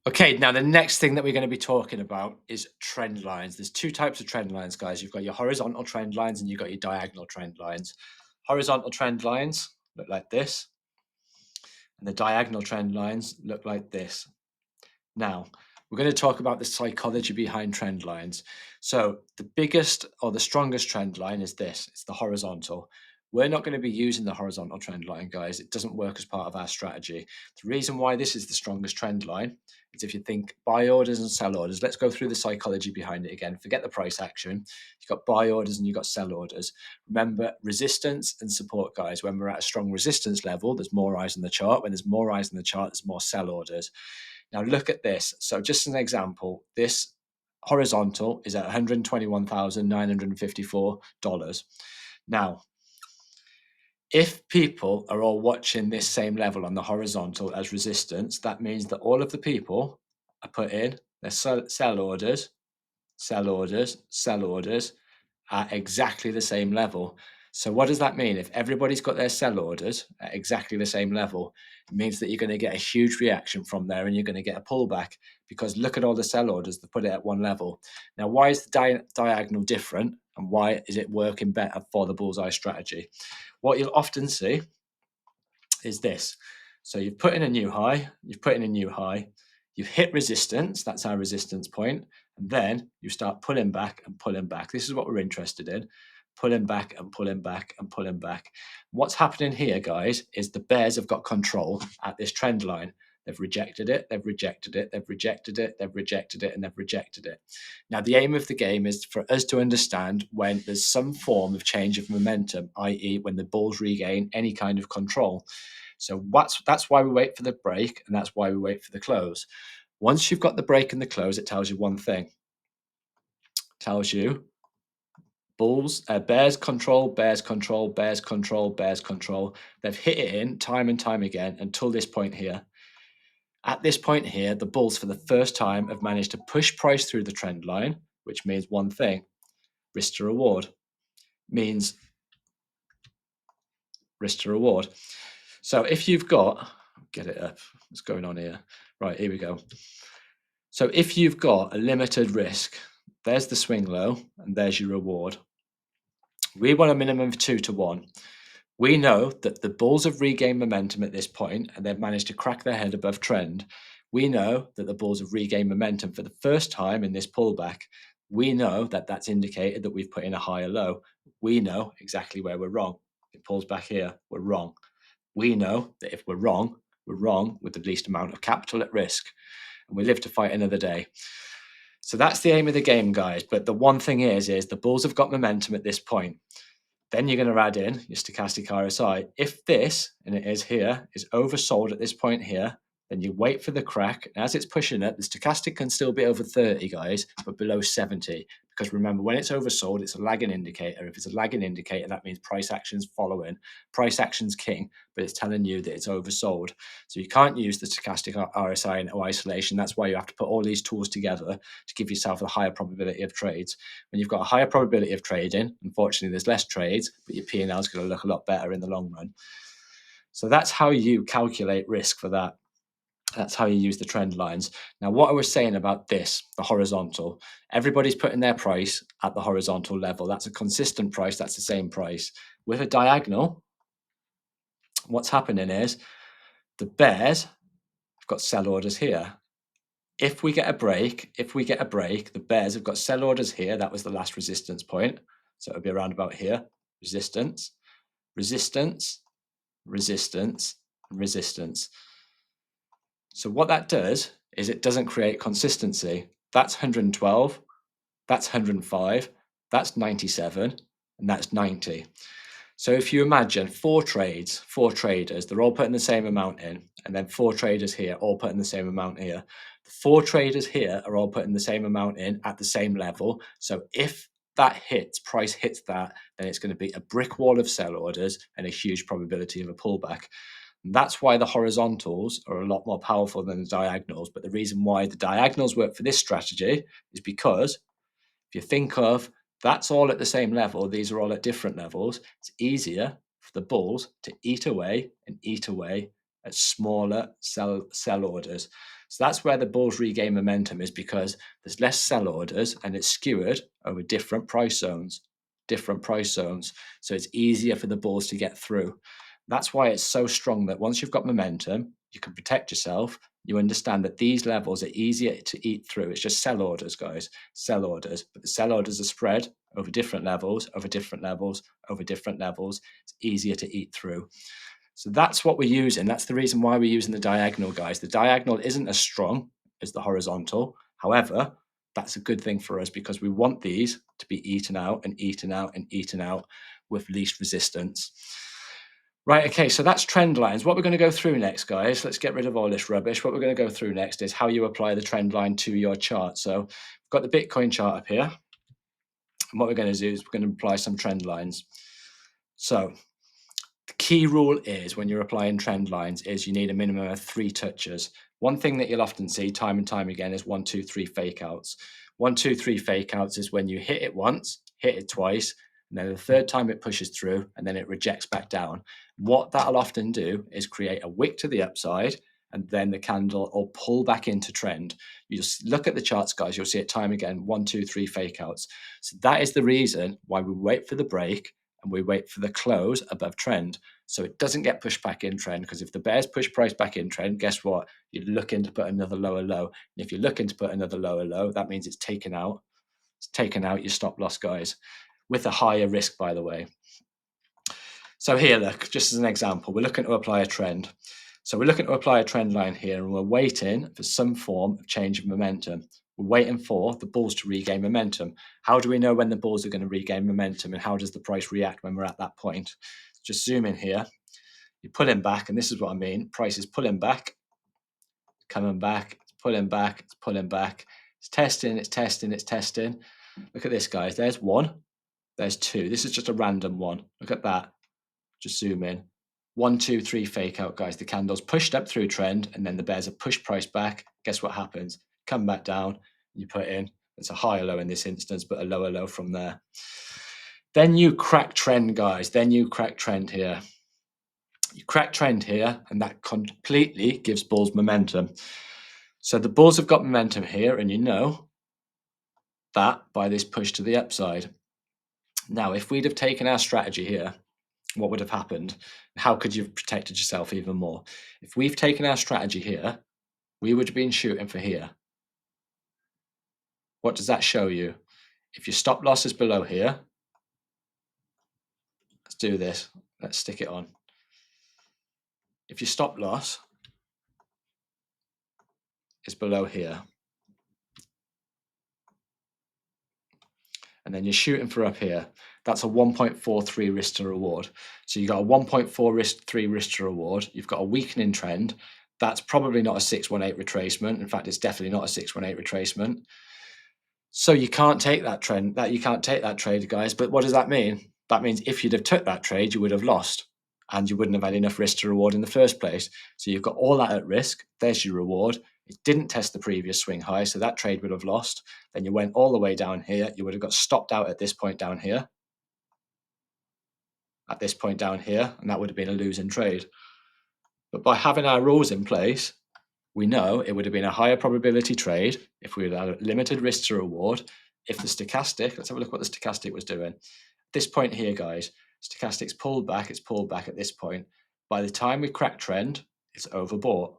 Okay, now the next thing that we're going to be talking about is trend lines. There's two types of trend lines, guys. You've got your horizontal trend lines and you've got your diagonal trend lines. Horizontal trend lines look like this, and the diagonal trend lines look like this. Now, we're going to talk about the psychology behind trend lines. So the biggest or the strongest trend line is this. It's the horizontal. We're not going to be using the horizontal trend line, guys. It doesn't work as part of our strategy. The reason why this is the strongest trend line is if you think buy orders and sell orders. Let's go through the psychology behind it again. Forget the price action. You've got buy orders and you've got sell orders. Remember resistance and support, guys. When we're at a strong resistance level, there's more eyes on the chart. When there's more eyes on the chart, there's more sell orders. Now look at this. So just an example, this horizontal is at $121,954. Now, if people are all watching this same level on the horizontal as resistance, that means that all of the people are put in their sell orders, sell orders, sell orders at exactly the same level. So what does that mean? If everybody's got their sell orders at exactly the same level, it means that you're going to get a huge reaction from there and you're going to get a pullback because look at all the sell orders that put it at one level. Now, why is the diagonal different and why is it working better for the bullseye strategy? What you'll often see is this. So you've put in a new high, you've put in a new high, you've hit resistance, that's our resistance point, and then you start pulling back and pulling back. This is what we're interested in, pulling back and pulling back and pulling back. What's happening here, guys, is the bears have got control at this trend line. They've rejected it, they've rejected it, they've rejected it, they've rejected it, and they've rejected it. Now, the aim of the game is for us to understand when there's some form of change of momentum, i.e. when the bulls regain any kind of control. So that's why we wait for the break, and that's why we wait for the close. Once you've got the break and the close, it tells you one thing. It tells you bears control, bears control, bears control, bears control. They've hit it in time and time again until this point here. At this point here, the bulls for the first time have managed to push price through the trend line, which means one thing: risk to reward. Means risk to reward. So if you've got, get it up, what's going on here? Right, here we go. So if you've got a limited risk, there's the swing low and there's your reward. We want a minimum of 2 to 1. We know that the bulls have regained momentum at this point and they've managed to crack their head above trend. We know that the bulls have regained momentum for the first time in this pullback. We know that that's indicated that we've put in a higher low. We know exactly where we're wrong. It pulls back here, we're wrong. We know that if we're wrong with the least amount of capital at risk, and we live to fight another day. So that's the aim of the game, guys. But the one thing is the bulls have got momentum at this point. Then you're going to add in your stochastic RSI. If this, and it is here, is oversold at this point here, then you wait for the crack. And as it's pushing it, the stochastic can still be over 30, guys, but below 70. Because remember, when it's oversold, it's a lagging indicator. If it's a lagging indicator, that means price action's following. Price action's king, but it's telling you that it's oversold. So you can't use the stochastic RSI in isolation. That's why you have to put all these tools together to give yourself a higher probability of trades. When you've got a higher probability of trading, unfortunately, there's less trades, but your P&L is going to look a lot better in the long run. So that's how you calculate risk for that. That's how you use the trend lines. Now, what I was saying about this, the horizontal, everybody's putting their price at the horizontal level. That's a consistent price. That's the same price. With a diagonal, what's happening is the bears have got sell orders here. If we get a break, the bears have got sell orders here. That was the last resistance point. So it'll be around about here. Resistance, resistance, resistance, and resistance. So what that does is it doesn't create consistency. That's 112, that's 105, that's 97, and that's 90. So if you imagine 4 traders, they're all putting the same amount in, and then 4 traders here, all putting the same amount here. The 4 traders here are all putting the same amount in at the same level. So if that price hits that, then it's going to be a brick wall of sell orders and a huge probability of a pullback. And that's why the horizontals are a lot more powerful than the diagonals. But the reason why the diagonals work for this strategy is because if you think of that's all at the same level, these are all at different levels, it's easier for the bulls to eat away at smaller sell orders. So that's where the bulls regain momentum, is because there's less sell orders and it's skewered over different price zones. So it's easier for the bulls to get through. That's why it's so strong that once you've got momentum, you can protect yourself. You understand that these levels are easier to eat through. It's just sell orders, guys, sell orders. But the sell orders are spread over different levels, over different levels, over different levels. It's easier to eat through. So that's what we're using. That's the reason why we're using the diagonal, guys. The diagonal isn't as strong as the horizontal. However, that's a good thing for us because we want these to be eaten out and eaten out and eaten out with least resistance. Right, okay, so that's trend lines. What we're going to go through next, guys, let's get rid of all this rubbish. What we're going to go through next is how you apply the trend line to your chart. So we've got the Bitcoin chart up here. And what we're going to do is we're going to apply some trend lines. So the key rule is when you're applying trend lines is you need a minimum of 3 touches. One thing that you'll often see time and time again is 1, 2, 3 fake outs. 1, 2, 3 fake outs is when you hit it once, hit it twice, and then the third time it pushes through and then it rejects back down. What that'll often do is create a wick to the upside and then the candle will pull back into trend. You just look at the charts, guys, you'll see it time again, 1, 2, 3 fake outs. So that is the reason why we wait for the break and we wait for the close above trend. So it doesn't get pushed back in trend, because if the bears push price back in trend, guess what? You're looking to put another lower low. And if you're looking to put another lower low, that means it's taken out. It's taken out your stop loss, guys, with a higher risk, by the way. So here, look, just as an example, we're looking to apply a trend. So we're looking to apply a trend line here, and we're waiting for some form of change of momentum. We're waiting for the bulls to regain momentum. How do we know when the bulls are going to regain momentum, and how does the price react when we're at that point? Just zoom in here. You're pulling back, and this is what I mean. Price is pulling back, coming back, it's pulling back, it's pulling back. It's testing, it's testing, it's testing. Look at this, guys. There's 1, there's 2. This is just a random one. Look at that. Just zoom in. 1, 2, 3 fake out, guys. The candle's pushed up through trend, and then the bears have pushed price back. Guess what happens? Come back down. You put in. It's a higher low in this instance, but a lower low from there. Then you crack trend, guys. Then you crack trend here. You crack trend here, and that completely gives bulls momentum. So the bulls have got momentum here, and you know that by this push to the upside. Now, if we'd have taken our strategy here, what would have happened? How could you have protected yourself even more? If we've taken our strategy here, we would have been shooting for here. What does that show you? If your stop loss is below here, let's do this. Let's stick it on. If your stop loss is below here, and then you're shooting for up here, that's a 1.43 risk to reward. So you've got a 1.43 risk to reward. You've got a weakening trend. That's probably not a 618 retracement. In fact, it's definitely not a 618 retracement. So you can't take that trend, you can't take that trade, guys. But what does that mean? That means if you'd have took that trade, you would have lost, and you wouldn't have had enough risk to reward in the first place. So you've got all that at risk. There's your reward. It didn't test the previous swing high, so that trade would have lost. Then you went all the way down here. You would have got stopped out at this point down here, at this point down here, and that would have been a losing trade. But by having our rules in place, we know it would have been a higher probability trade if we had had a limited risk to reward. If the stochastic, let's have a look what the stochastic was doing. At this point here, guys, stochastic's pulled back, it's pulled back at this point. By the time we crack trend, it's overbought.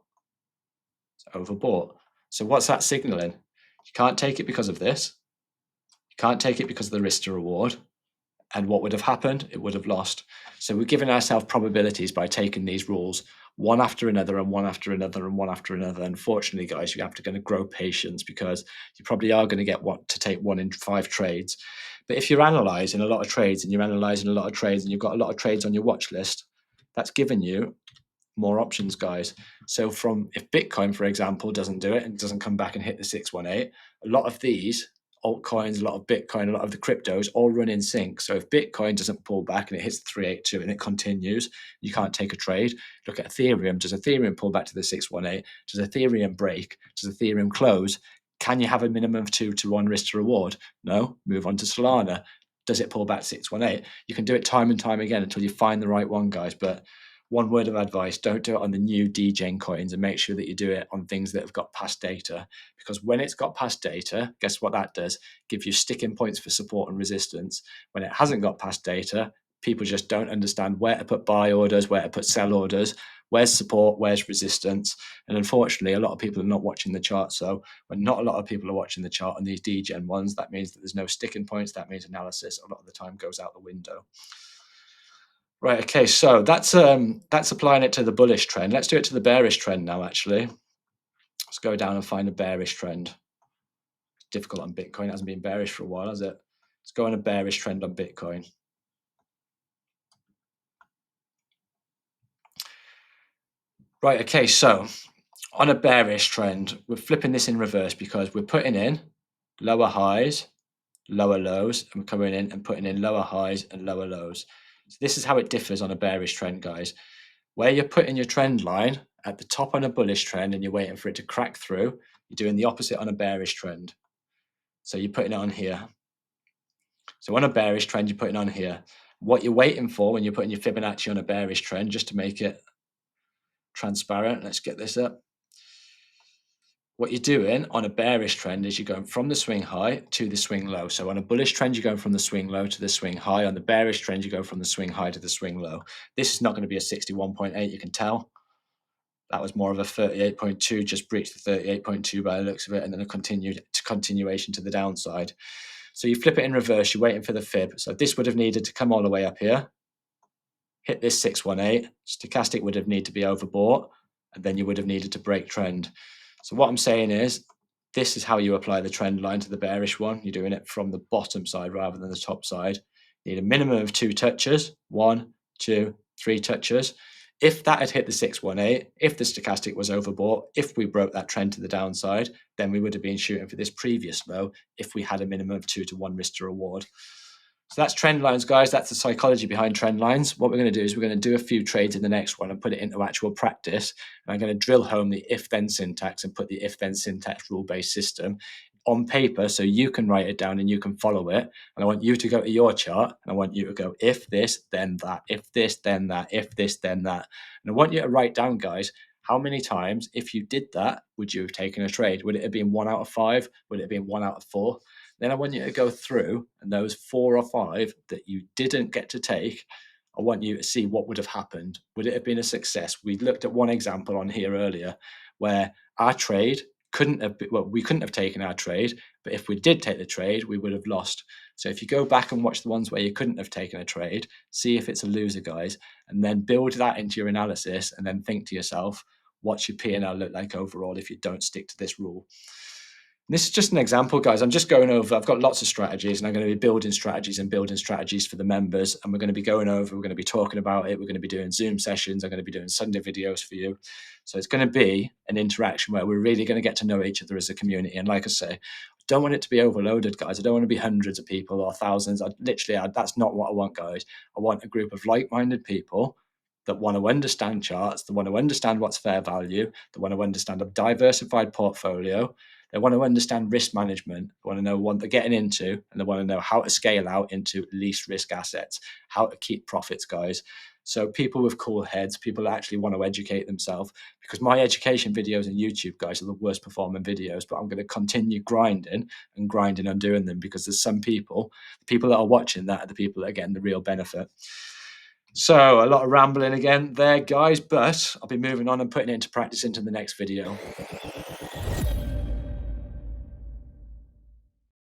It's overbought. So what's that signaling? You can't take it because of this. You can't take it because of the risk to reward. And what would have happened? It would have lost. So we're giving ourselves probabilities by taking these rules one after another and one after another and one after another. Unfortunately, guys, you have to kind of grow patience, because you probably are going to get to take 1 in 5 trades. But if you're analyzing a lot of trades and you're analyzing a lot of trades and you've got a lot of trades on your watch list, that's given you more options, guys. So if Bitcoin, for example, doesn't do it and doesn't come back and hit the 618, a lot of these altcoins, a lot of Bitcoin, a lot of the cryptos all run in sync. So if Bitcoin doesn't pull back and it hits the 382 and it continues, you can't take a trade. Look at Ethereum. Does Ethereum pull back to the 618? Does Ethereum break? Does Ethereum close? Can you have a minimum of 2 to 1 risk to reward? No. Move on to Solana. Does it pull back to 618? You can do it time and time again until you find the right one, guys. But one word of advice: don't do it on the new degen coins, and make sure that you do it on things that have got past data, because when it's got past data, guess what that does? Give you sticking points for support and resistance. When it hasn't got past data, people just don't understand where to put buy orders, where to put sell orders, where's support, where's resistance. And unfortunately, a lot of people are not watching the chart. So when not a lot of people are watching the chart on these degen ones, that means that there's no sticking points. That means analysis a lot of the time goes out the window. Right. Okay. So that's applying it to the bullish trend. Let's do it to the bearish trend now. Actually, let's go down and find a bearish trend. It's difficult on Bitcoin. It hasn't been bearish for a while, has it? Let's go on a bearish trend on Bitcoin. Right. Okay. So on a bearish trend, we're flipping this in reverse because we're putting in lower highs, lower lows, and we're coming in and putting in lower highs and lower lows. So this is how it differs on a bearish trend, guys. Where you're putting your trend line at the top on a bullish trend and you're waiting for it to crack through, you're doing the opposite on a bearish trend. So you're putting it on here. So on a bearish trend, you're putting on here. What you're waiting for when you're putting your Fibonacci on a bearish trend, just to make it transparent, let's get this up. What you're doing on a bearish trend is you're going from the swing high to the swing low. So on a bullish trend, you're going from the swing low to the swing high. On the bearish trend, you go from the swing high to the swing low. This is not going to be a 61.8, you can tell. That was more of a 38.2, just breached the 38.2 by the looks of it, and then a continuation to the downside. So you flip it in reverse, you're waiting for the fib. So this would have needed to come all the way up here, hit this 618. Stochastic would have needed to be overbought, and then you would have needed to break trend. So what I'm saying is, this is how you apply the trend line to the bearish one. You're doing it from the bottom side rather than the top side. You need a minimum of 2 touches, 1, 2, 3 touches. If that had hit the 618, if the stochastic was overbought, if we broke that trend to the downside, then we would have been shooting for this previous low if we had a minimum of 2 to 1 risk to reward. So that's trend lines, guys. That's the psychology behind trend lines. What we're going to do is we're going to do a few trades in the next one and put it into actual practice. And I'm going to drill home the if-then syntax and put the if-then syntax rule-based system on paper so you can write it down and you can follow it. And I want you to go to your chart and I want you to go, if this, then that, if this, then that, if this, then that. And I want you to write down, guys, how many times, if you did that, would you have taken a trade? Would it have been 1 out of 5? Would it have been 1 out of 4? Then I want you to go through, and those 4 or 5 that you didn't get to take, I want you to see what would have happened. Would it have been a success? We looked at one example on here earlier where our trade couldn't have been, well, we couldn't have taken our trade, but if we did take the trade, we would have lost. So if you go back and watch the ones where you couldn't have taken a trade, see if it's a loser, guys, and then build that into your analysis and then think to yourself, what's your P&L look like overall if you don't stick to this rule? This is just an example, guys. I'm just going over, I've got lots of strategies and I'm going to be building strategies for the members. And we're going to be going over, we're going to be talking about it. We're going to be doing Zoom sessions. I'm going to be doing Sunday videos for you. So it's going to be an interaction where we're really going to get to know each other as a community. And like I say, I don't want it to be overloaded, guys. I don't want to be hundreds of people or thousands. That's not what I want, guys. I want a group of like-minded people that want to understand charts, that want to understand what's fair value, that want to understand a diversified portfolio. They want to understand risk management. They want to know what they're getting into, and they want to know how to scale out into least risk assets, how to keep profits, guys. So people with cool heads, people that actually want to educate themselves, because my education videos on YouTube, guys, are the worst performing videos, but I'm going to continue grinding on doing them because there's some people, the people that are watching that are the people that are getting the real benefit. So a lot of rambling again there, guys, but I'll be moving on and putting it into practice into the next video.